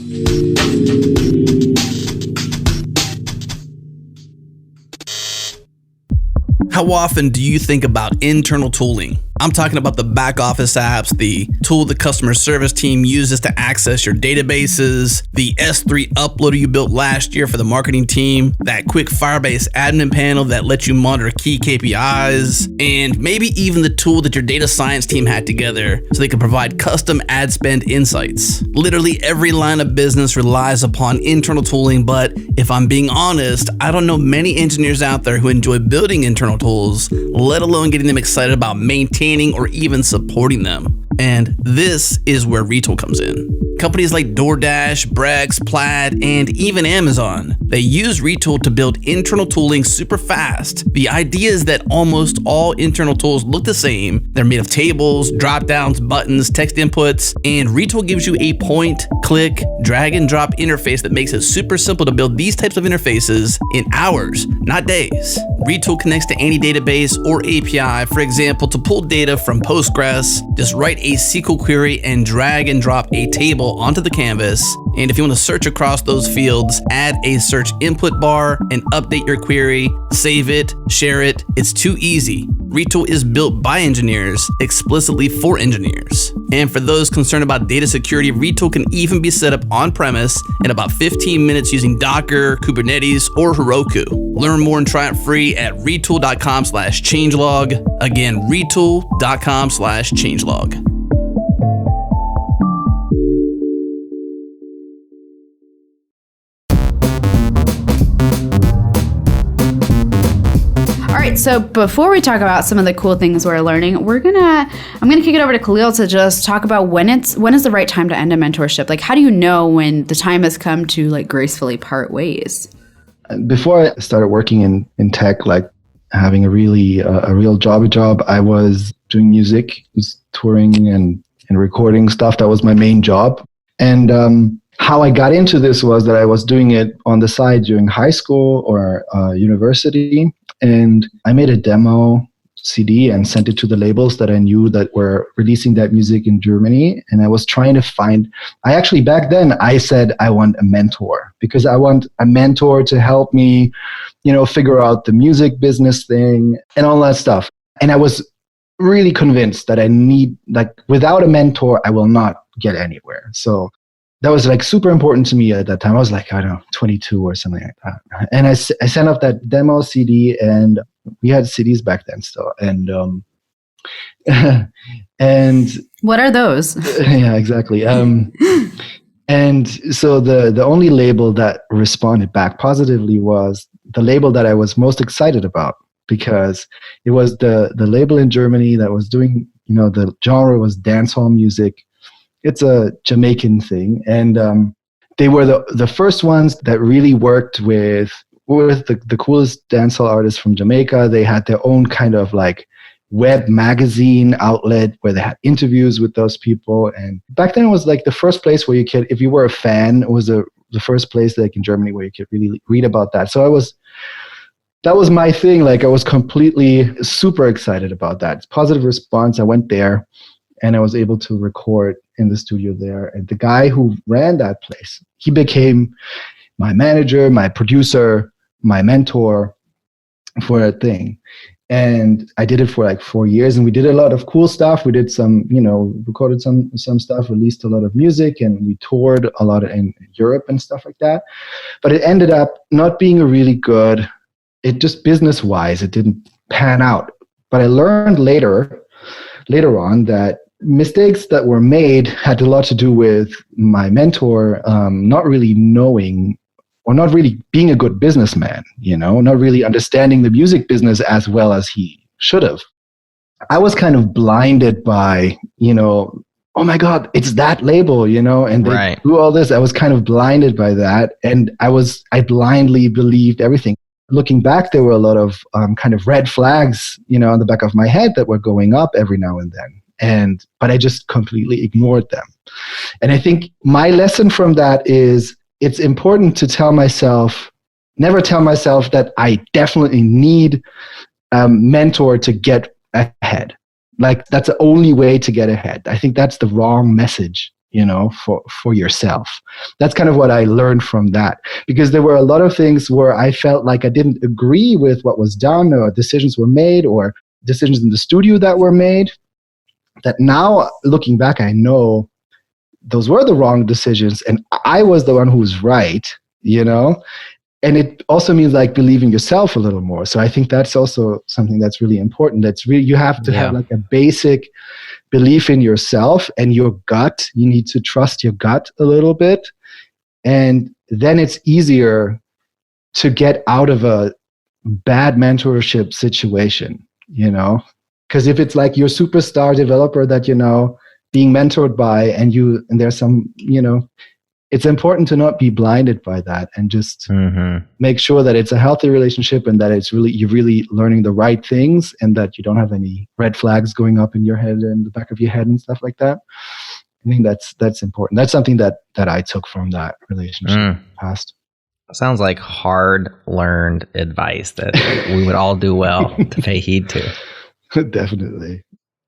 How often do you think about internal tooling? I'm talking about the back office apps, the tool the customer service team uses to access your databases, the S3 uploader you built last year for the marketing team, that quick Firebase admin panel that lets you monitor key KPIs, and maybe even the tool that your data science team had together so they can provide custom ad spend insights. Literally every line of business relies upon internal tooling, but if I'm being honest, I don't know many engineers out there who enjoy building internal tools, let alone getting them excited about maintaining or even supporting them. And this is where Retool comes in. Companies like DoorDash, Brex, Plaid, and even Amazon, they use Retool to build internal tooling super fast. The idea is that almost all internal tools look the same. They're made of tables, drop-downs, buttons, text inputs, and Retool gives you a point, click, drag and drop interface that makes it super simple to build these types of interfaces in hours, not days. Retool connects to any database or API, for example, to pull data from Postgres. Just write a SQL query and drag and drop a table onto the canvas. And if you want to search across those fields, add a search input bar and update your query, save it, share it. It's too easy. Retool is built by engineers, explicitly for engineers. And for those concerned about data security, Retool can even be set up on-premise in about 15 minutes using Docker, Kubernetes, or Heroku. Learn more and try it free at retool.com/changelog. Again, retool.com/changelog. All right, so before we talk about some of the cool things we're learning, I'm gonna kick it over to Kahlil to just talk about when is the right time to end a mentorship. Like, how do you know when the time has come to like gracefully part ways? Before I started working in tech, like having a real job, I was doing music, was touring and recording stuff. That was my main job. And how I got into this was that I was doing it on the side during high school or university. And I made a demo CD and sent it to the labels that I knew that were releasing that music in Germany. And I was trying to back then I said I want a mentor, because I want a mentor to help me, figure out the music business thing and all that stuff. And I was really convinced that I need, without a mentor, I will not get anywhere. So that was super important to me at that time. I was 22 or something like that. And I sent off that demo CD, and we had CDs back then still. And and what are those? Yeah, exactly. And so the only label that responded back positively was the label that I was most excited about, because it was the label in Germany that was doing, the genre was dancehall music. It's a Jamaican thing. And they were the first ones that really worked with the coolest dancehall artists from Jamaica. They had their own kind of web magazine outlet where they had interviews with those people. And back then it was the first place where you could, if you were a fan, it was the first place in Germany where you could really read about that. So that was my thing. I was completely super excited about that. Positive response. I went there and I was able to record in the studio there. And the guy who ran that place, he became my manager, my producer, my mentor for that thing. And I did it for 4 years, and we did a lot of cool stuff. We did some, recorded some stuff, released a lot of music, and we toured a lot in Europe and stuff like that. But it ended up not being a really good, it just business-wise, it didn't pan out. But I learned later on that mistakes that were made had a lot to do with my mentor not really knowing, or not really being a good businessman, not really understanding the music business as well as he should have. I was kind of blinded by, oh my God, it's that label, and they do all this. I was kind of blinded by that. And I blindly believed everything. Looking back, there were a lot of kind of red flags, on the back of my head that were going up every now and then. But I just completely ignored them. And I think my lesson from that is it's important to never tell myself that I definitely need a mentor to get ahead. That's the only way to get ahead. I think that's the wrong message, for yourself. That's kind of what I learned from that, because there were a lot of things where I felt like I didn't agree with what was done, or decisions were made, or decisions in the studio that were made, that now looking back, I know those were the wrong decisions and I was the one who was right, and it also means believing yourself a little more. So I think that's also something that's really important. That's really, you have to have a basic belief in yourself and your gut. You need to trust your gut a little bit. And then it's easier to get out of a bad mentorship situation, because if it's your superstar developer that being mentored by, and there's some, it's important to not be blinded by that, and just make sure that it's a healthy relationship, and that you're really learning the right things, and that you don't have any red flags going up in your head and the back of your head and stuff like that. I think that's important. That's something that I took from that relationship past. Sounds like hard-learned advice that we would all do well to pay heed to. Definitely.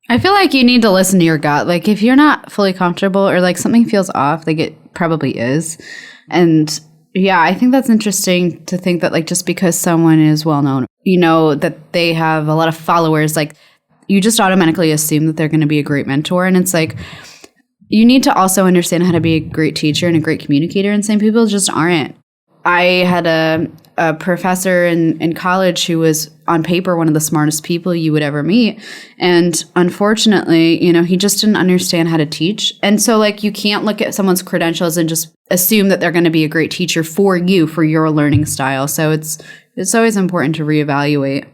I feel like you need to listen to your gut. If you're not fully comfortable, or something feels off, it probably is. And yeah, I think that's interesting to think that just because someone is well known, that they have a lot of followers, you just automatically assume that they're going to be a great mentor. And it's You need to also understand how to be a great teacher and a great communicator, and some people just aren't. I had a professor in college who was on paper one of the smartest people you would ever meet. And unfortunately, he just didn't understand how to teach. And so you can't look at someone's credentials and just assume that they're going to be a great teacher for you, for your learning style. So it's always important to reevaluate.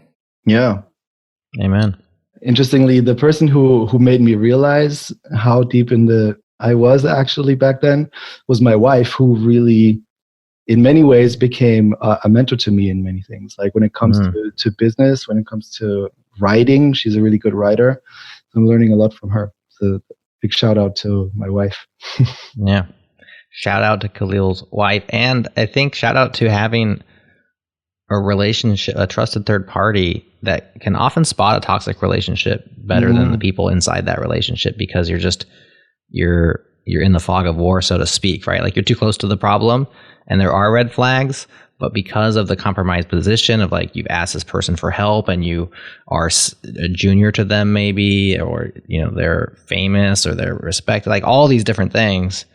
Yeah. Amen. Interestingly, the person who made me realize how deep I was actually back then was my wife, who really, in many ways, became a mentor to me in many things. Like when it comes to business, when it comes to writing, she's a really good writer. I'm learning a lot from her. So big shout out to my wife. Yeah. Shout out to Kahlil's wife. And I think shout out to having a relationship, a trusted third party that can often spot a toxic relationship better than the people inside that relationship, because you're in the fog of war, so to speak, right? Like you're too close to the problem and there are red flags, but because of the compromised position of you've asked this person for help and you are a junior to them maybe, or, they're famous or they're respected, all these different things,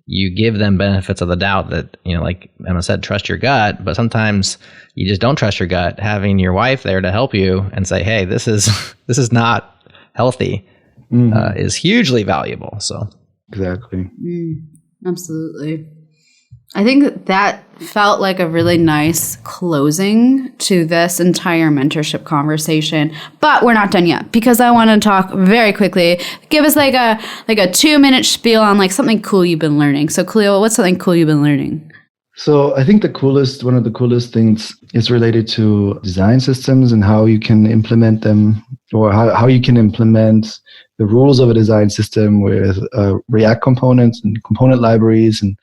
you give them benefits of the doubt that, like Emma said, trust your gut, but sometimes you just don't trust your gut. Having your wife there to help you and say, hey, this is not healthy, is hugely valuable. So exactly. Absolutely. I think that felt like a really nice closing to this entire mentorship conversation, but we're not done yet, because I want to talk very quickly. Give us like a 2-minute spiel on something cool you've been learning. So Kahlil, what's something cool you've been learning? So I think one of the coolest things is related to design systems and how you can implement them, or how you can implement the rules of a design system with React components and component libraries. And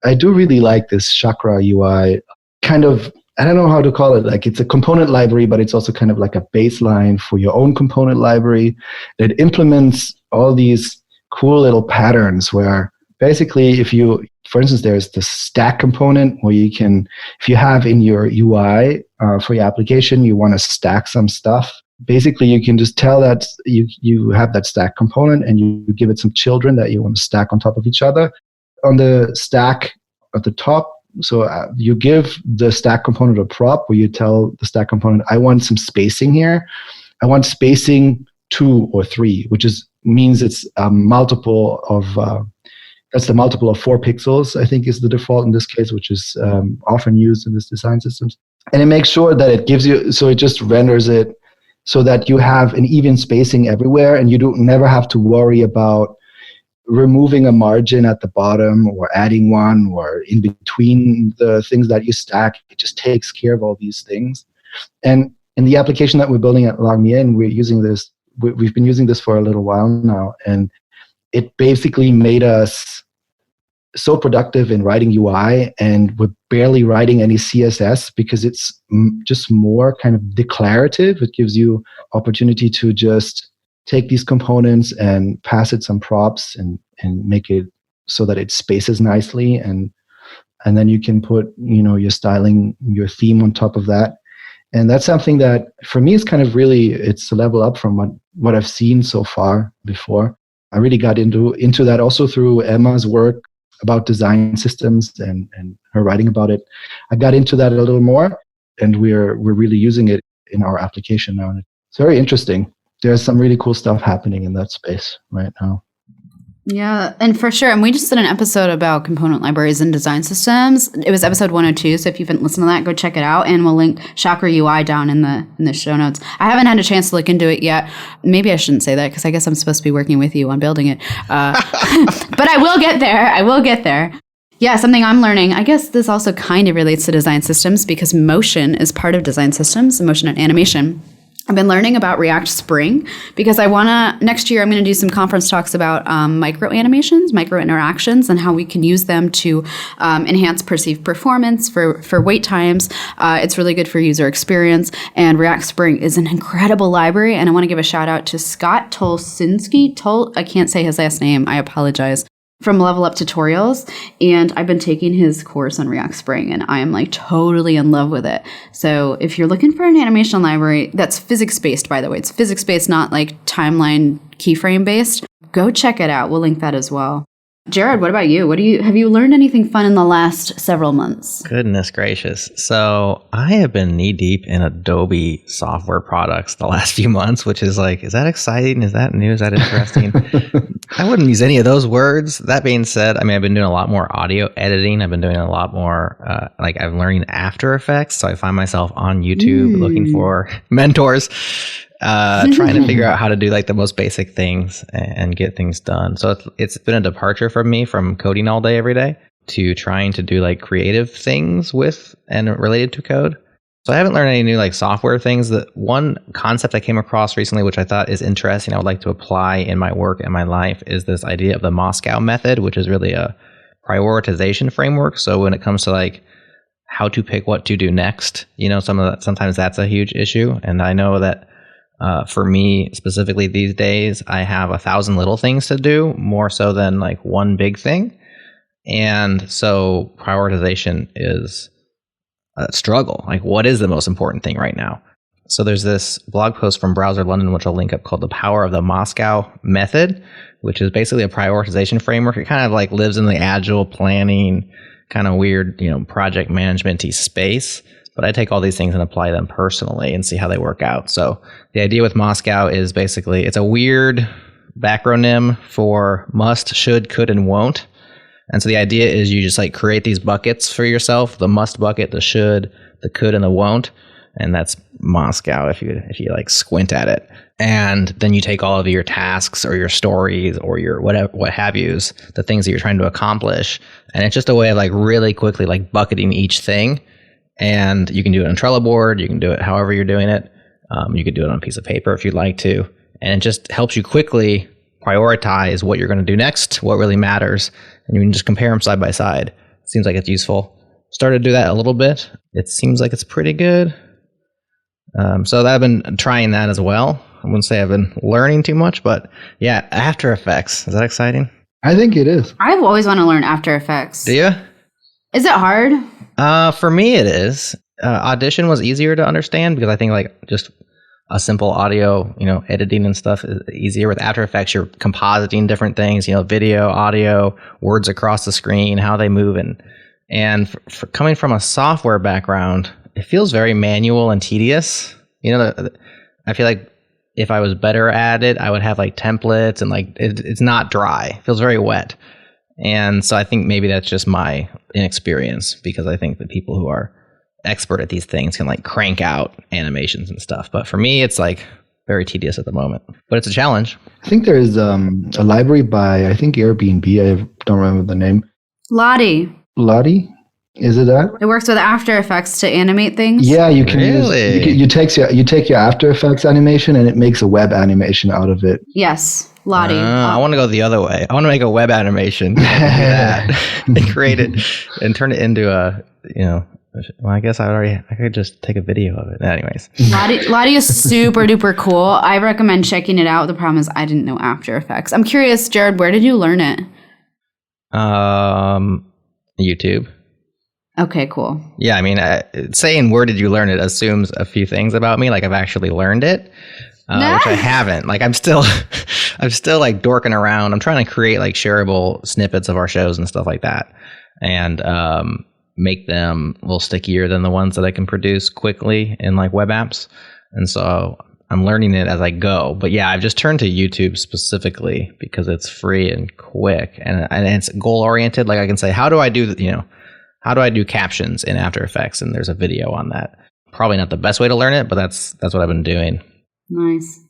I do really like this Chakra UI kind of, I don't know how to call it. It's a component library, but it's also kind of like a baseline for your own component library. It implements all these cool little patterns where basically for instance, there's the stack component where you can, if you have in your UI for your application, you want to stack some stuff. Basically, you can just tell that you have that stack component and you give it some children that you want to stack on top of each other. On the stack at the top, so you give the stack component a prop where you tell the stack component, I want some spacing here. I want spacing 2 or 3, which means it's a multiple of that's the multiple of 4 pixels, I think is the default in this case, which is often used in this design systems. And it makes sure that it gives you, so it just renders it so that you have an even spacing everywhere, and you never have to worry about removing a margin at the bottom or adding one or in between the things that you stack. It just takes care of all these things. And in the application that we're building at LogMeIn, we're using this. We've been using this for a little while now, and it basically made us so productive in writing UI, and we're barely writing any CSS because it's just more kind of declarative. It gives you opportunity to just take these components and pass it some props and make it so that it spaces nicely, and then you can put your styling, your theme on top of that. And that's something that for me is kind of really, it's a level up from what I've seen so far before. I really got into that also through Emma's work about design systems and her writing about it. I got into that a little more, and we're really using it in our application now. And it's very interesting. There's some really cool stuff happening in that space right now. Yeah, and for sure. And we just did an episode about component libraries and design systems. It was episode 102. So if you haven't listened to that, go check it out. And we'll link Chakra UI down in the show notes. I haven't had a chance to look into it yet. Maybe I shouldn't say that because I guess I'm supposed to be working with you on building it. But I will get there. Yeah, something I'm learning. I guess this also kind of relates to design systems because motion is part of design systems, motion and animation. I've been learning about React Spring because next year I'm going to do some conference talks about micro animations, micro interactions, and how we can use them to enhance perceived performance for wait times. It's really good for user experience, and React Spring is an incredible library, and I want to give a shout out to Scott Tolsinski. I can't say his last name. I apologize. From Level Up Tutorials, and I've been taking his course on React Spring, and I am totally in love with it. So if you're looking for an animation library that's physics-based, by the way, it's physics-based, not timeline keyframe based. Go check it out. We'll link that as well. Jared, what about you? Have you learned anything fun in the last several months? Goodness gracious. So I have been knee deep in Adobe software products the last few months, which is like, is that exciting? Is that new? Is that interesting? I wouldn't use any of those words. That being said, I mean, I've been doing a lot more audio editing. I've been doing a lot more, I'm learning After Effects. So I find myself on YouTube looking for mentors. Trying to figure out how to do like the most basic things and get things done. So it's been a departure from me from coding all day, every day, to trying to do like creative things with and related to code. So I haven't learned any new like software things. That one concept I came across recently, which I thought is interesting, I would like to apply in my work and my life, is this idea of the Moscow method, which is really a prioritization framework. So when it comes to like how to pick what to do next, sometimes that's a huge issue. And I know that for me specifically these days, I have 1,000 little things to do, more so than like one big thing. And so prioritization is a struggle. Like, what is the most important thing right now? So there's this blog post from Browser London, which I'll link up, called The Power of the Moscow Method, which is basically a prioritization framework. It kind of like lives in the agile planning, kind of weird, project management-y space. But I take all these things and apply them personally and see how they work out. So the idea with Moscow is basically, it's a weird backronym for must, should, could, and won't. And so the idea is you just like create these buckets for yourself: the must bucket, the should, the could, and the won't. And that's Moscow if you like squint at it. And then you take all of your tasks or your stories or your what have yous, the things that you're trying to accomplish. And it's just a way of like really quickly like bucketing each thing. And you can do it on Trello board. You can do it however you're doing it. You could do it on a piece of paper if you'd like to. And it just helps you quickly prioritize what you're going to do next, what really matters. And you can just compare them side by side. Seems like it's useful. Started to do that a little bit. It seems like it's pretty good. So I've been trying that as well. I wouldn't say I've been learning too much, but yeah, After Effects. Is that exciting? I think it is. I've always wanted to learn After Effects. Do you? Is it hard? For me, it is. Audition was easier to understand because I think like just a simple audio, editing and stuff is easier. With After Effects, you're compositing different things, video, audio, words across the screen, how they move. And for coming from a software background, it feels very manual and tedious. I feel like if I was better at it, I would have like templates and like it's not dry. It feels very wet. And so I think maybe that's just my inexperience, because I think that people who are expert at these things can like crank out animations and stuff. But for me, it's like very tedious at the moment. But it's a challenge. I think there is a library by, I think, Airbnb. I don't remember the name. Lottie. Is it that? It works with After Effects to animate things. Yeah, you can really? You take your After Effects animation and it makes a web animation out of it. Yes, Lottie. I want to go the other way. I want to make a web animation and create it and turn it into a, well, I guess I could just take a video of it. Anyways. Lottie is super duper cool. I recommend checking it out. The problem is I didn't know After Effects. I'm curious, Jared, where did you learn it? YouTube. Okay, cool. Yeah, I mean, saying where did you learn it assumes a few things about me. Like I've actually learned it, which I haven't. Like I'm still like dorking around. I'm trying to create like shareable snippets of our shows and stuff like that, and make them a little stickier than the ones that I can produce quickly in like web apps. And so I'm learning it as I go. But yeah, I've just turned to YouTube specifically because it's free and quick, and it's goal oriented. Like I can say, how do I do captions in After Effects? And there's a video on that. Probably not the best way to learn it, but that's what I've been doing. Nice.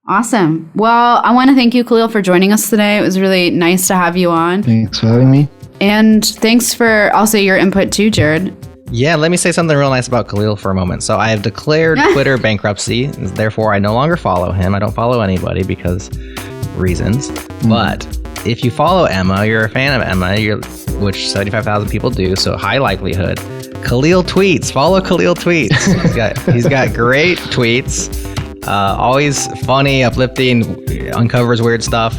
Awesome. Well, I want to thank you, Kahlil, for joining us today. It was really nice to have you on. Thanks for having me. And thanks for also your input too, Jared. Yeah, let me say something real nice about Kahlil for a moment. So I have declared Twitter bankruptcy. Therefore, I no longer follow him. I don't follow anybody because reasons. But if you follow Emma, you're a fan of Emma, which 75,000 people do, so high likelihood. Kahlil tweets. Follow Kahlil tweets. He's got great tweets. Always funny, uplifting, uncovers weird stuff,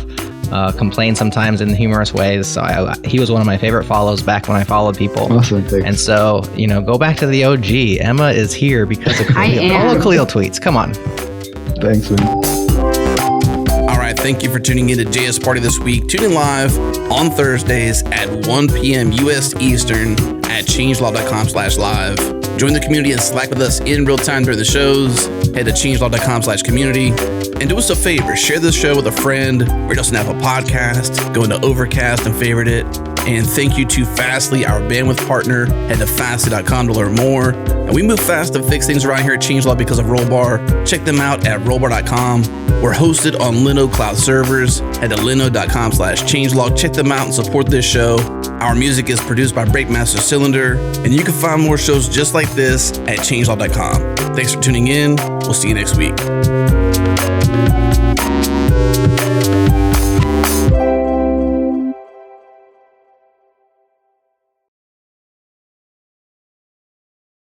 complains sometimes in humorous ways. So he was one of my favorite follows back when I followed people. Awesome, thanks. And so, go back to the OG. Emma is here because of Kahlil. Follow Kahlil tweets. Come on. Thanks, man. All thank you for tuning in to JS Party this week. Tune in live on Thursdays at 1 p.m. U.S. Eastern at changelog.com/live. Join the community and Slack with us in real time during the shows. Head to changelog.com/community. And do us a favor, share this show with a friend, rate us on Apple Podcast, go into Overcast and favorite it. And thank you to Fastly, our bandwidth partner. Head to fastly.com to learn more. And we move fast and fix things around here at Changelog because of Rollbar. Check them out at rollbar.com. We're hosted on Linode Cloud servers. Head to linode.com/changelog. Check them out and support this show. Our music is produced by Breakmaster Cylinder. And you can find more shows just like this at changelog.com. Thanks for tuning in. We'll see you next week.